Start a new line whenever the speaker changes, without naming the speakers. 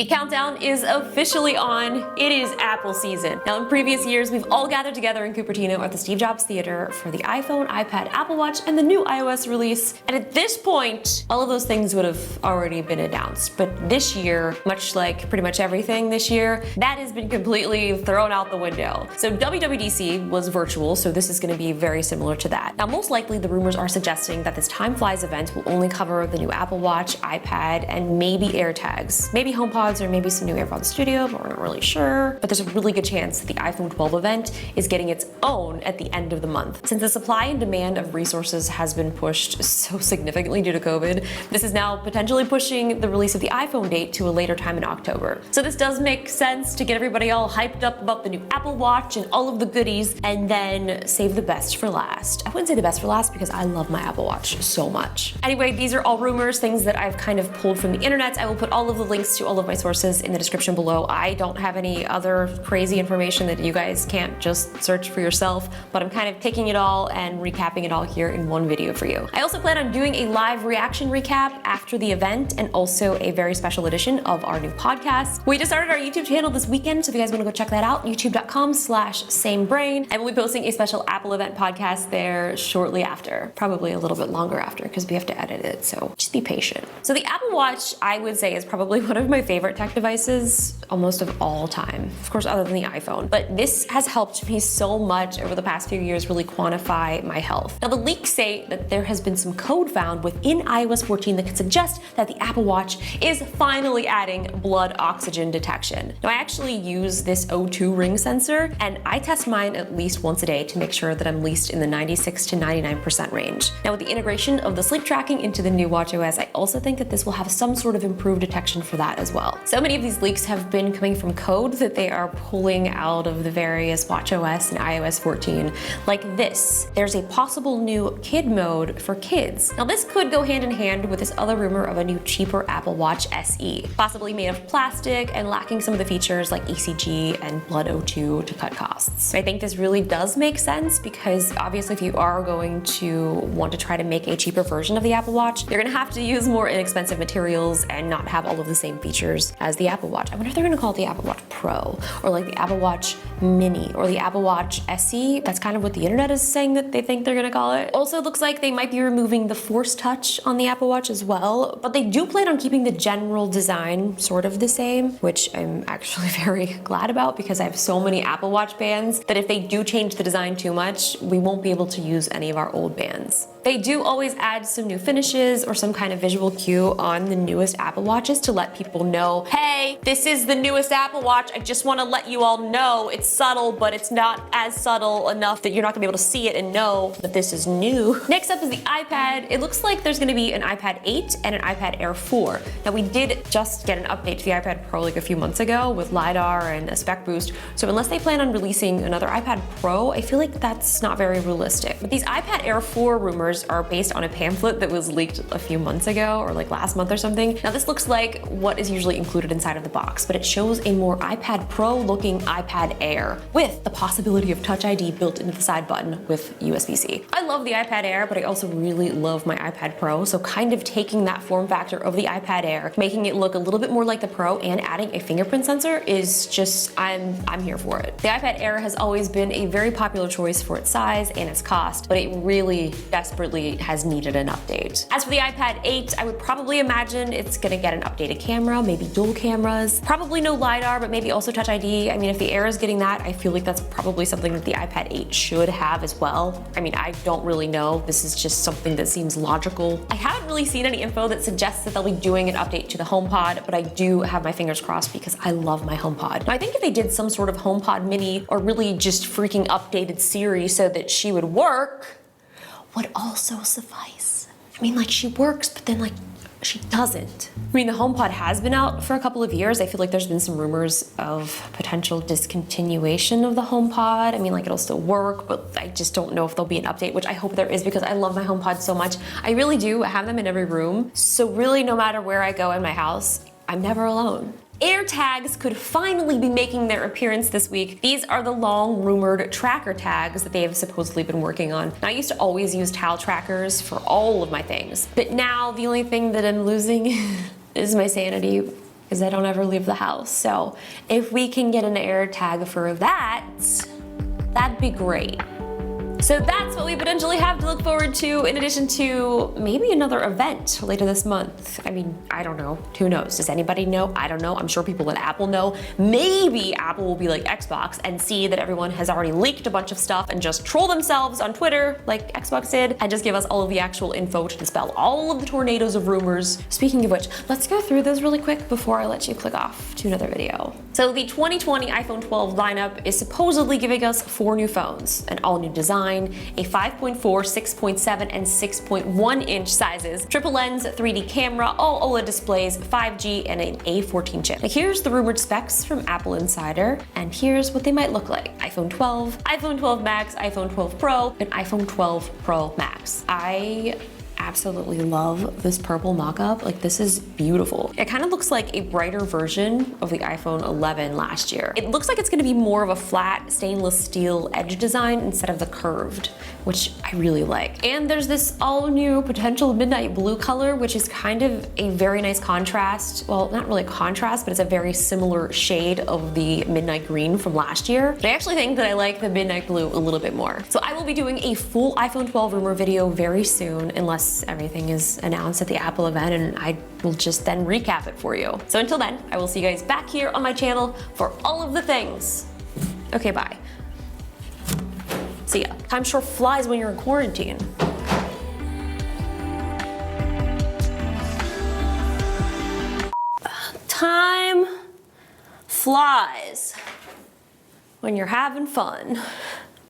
The countdown is officially on. It is Apple season. Now, in previous years, we've all gathered together in Cupertino at the Steve Jobs Theater for the iPhone, iPad, Apple Watch, and the new iOS release. And at this point, all of those things would have already been announced. But this year, much like pretty much everything this year, that has been completely thrown out the window. So WWDC was virtual, so this is going to be very similar to that. Now, most likely, the rumors are suggesting that this Time Flies event will only cover the new Apple Watch, iPad, and maybe AirTags. Maybe HomePods or maybe some new AirPods Studio, but we're not really sure. But there's a really good chance that the iPhone 12 event is getting its own at the end of the month. Since the supply and demand of resources has been pushed so significantly due to COVID, this is now potentially pushing the release of the iPhone date to a later time in October. So this does make sense to get everybody all hyped up about the new Apple Watch and all of the goodies, and then save the best for last. I wouldn't say the best for last because I love my Apple Watch so much. Anyway, these are all rumors, things that I've kind of pulled from the internet. I will put all of the links to all of my sources in the description below. I don't have any other crazy information that you guys can't just search for yourself, but I'm kind of taking it all and recapping it all here in one video for you. I also plan on doing a live reaction recap after the event and also a very special edition of our new podcast. We just started our YouTube channel this weekend, so if you guys want to go check that out, youtube.com/samebrain, and we'll be posting a special Apple event podcast there shortly after, probably a little bit longer after because we have to edit it, so just be patient. So the Apple Watch, I would say, is probably one of my favorite tech devices almost of all time. Of course, other than the iPhone. But this has helped me so much over the past few years really quantify my health. Now, the leaks say that there has been some code found within iOS 14 that could suggest that the Apple Watch is finally adding blood oxygen detection. Now, I actually use this O2 ring sensor, and I test mine at least once a day to make sure that I'm at least in the 96 to 99% range. Now, with the integration of the sleep tracking into the new watchOS, I also think that this will have some sort of improved detection for that as well. So many of these leaks have been coming from code that they are pulling out of the various watchOS and iOS 14, like this. There's a possible new kid mode for kids. Now, this could go hand in hand with this other rumor of a new cheaper Apple Watch SE, possibly made of plastic and lacking some of the features like ECG and blood O2 to cut costs. I think this really does make sense because obviously if you are going to want to try to make a cheaper version of the Apple Watch, you're gonna have to use more inexpensive materials and not have all of the same features as the Apple Watch. I wonder if they're gonna call it the Apple Watch Pro or like the Apple Watch Mini or the Apple Watch SE. That's kind of what the internet is saying that they think they're gonna call it. Also, it looks like they might be removing the Force Touch on the Apple Watch as well, but they do plan on keeping the general design sort of the same, which I'm actually very glad about because I have so many Apple Watch bands that if they do change the design too much, we won't be able to use any of our old bands. They do always add some new finishes or some kind of visual cue on the newest Apple Watches to let people know, hey, this is the newest Apple Watch. I just want to let you all know it's subtle, but it's not as subtle enough that you're not gonna be able to see it and know that this is new. Next up is the iPad. It looks like there's gonna be an iPad 8 and an iPad Air 4. Now, we did just get an update to the iPad Pro like a few months ago with LiDAR and a spec boost. So unless they plan on releasing another iPad Pro, I feel like that's not very realistic. But these iPad Air 4 rumors are based on a pamphlet that was leaked a few months ago or like last month or something. Now, this looks like what is usually included inside of the box, but it shows a more iPad Pro looking iPad Air with the possibility of Touch ID built into the side button with USB-C. I love the iPad Air, but I also really love my iPad Pro, so kind of taking that form factor of the iPad Air, making it look a little bit more like the Pro and adding a fingerprint sensor is just, I'm here for it. The iPad Air has always been a very popular choice for its size and its cost, but it really desperately has needed an update. As for the iPad 8, I would probably imagine it's gonna get an updated camera, maybe dual cameras, probably no LiDAR, but maybe also Touch ID. I mean, if the Air is getting that, I feel like that's probably something that the iPad 8 should have as well. I mean, I don't really know. This is just something that seems logical. I haven't really seen any info that suggests that they'll be doing an update to the HomePod, but I do have my fingers crossed because I love my HomePod. Now, I think if they did some sort of HomePod Mini or really just freaking updated Siri so that she would work, would also suffice. I mean, like, she works, but then like she doesn't. I mean, the HomePod has been out for a couple of years. I feel like there's been some rumors of potential discontinuation of the HomePod. I mean, like, it'll still work, but I just don't know if there'll be an update, which I hope there is because I love my HomePod so much. I really do. I have them in every room. So really, no matter where I go in my house, I'm never alone. AirTags could finally be making their appearance this week. These are the long-rumored tracker tags that they have supposedly been working on. Now, I used to always use towel trackers for all of my things, but now the only thing that I'm losing is my sanity. because I don't ever leave the house. So if we can get an AirTag for that, that'd be great. So that's what we potentially have to look forward to, in addition to maybe another event later this month. I mean, I don't know. Who knows? Does anybody know? I don't know. I'm sure people at Apple know. Maybe Apple will be like Xbox and see that everyone has already leaked a bunch of stuff and just troll themselves on Twitter like Xbox did and just give us all of the actual info to dispel all of the tornadoes of rumors. Speaking of which, let's go through those really quick before I let you click off to another video. So the 2020 iPhone 12 lineup is supposedly giving us 4 new phones, an all-new design, a 5.4, 6.7, and 6.1 inch sizes, triple lens, 3D camera, all OLED displays, 5G, and an A14 chip. Now here's the rumored specs from Apple Insider, and here's what they might look like. iPhone 12, iPhone 12 Max, iPhone 12 Pro, and iPhone 12 Pro Max. I absolutely love this purple mock-up. Like, this is beautiful. It kind of looks like a brighter version of the iPhone 11 last year. It looks like it's gonna be more of a flat stainless steel edge design instead of the curved, which I really like. And there's this all new potential midnight blue color, which is kind of a very nice contrast. Well, not really a contrast, but it's a very similar shade of the midnight green from last year. But I actually think that I like the midnight blue a little bit more. So I will be doing a full iPhone 12 rumor video very soon, unless everything is announced at the Apple event, and I will just then recap it for you. So until then, I will see you guys back here on my channel for all of the things. Okay, bye. See ya. Time sure flies when you're in quarantine. Time flies when you're having fun.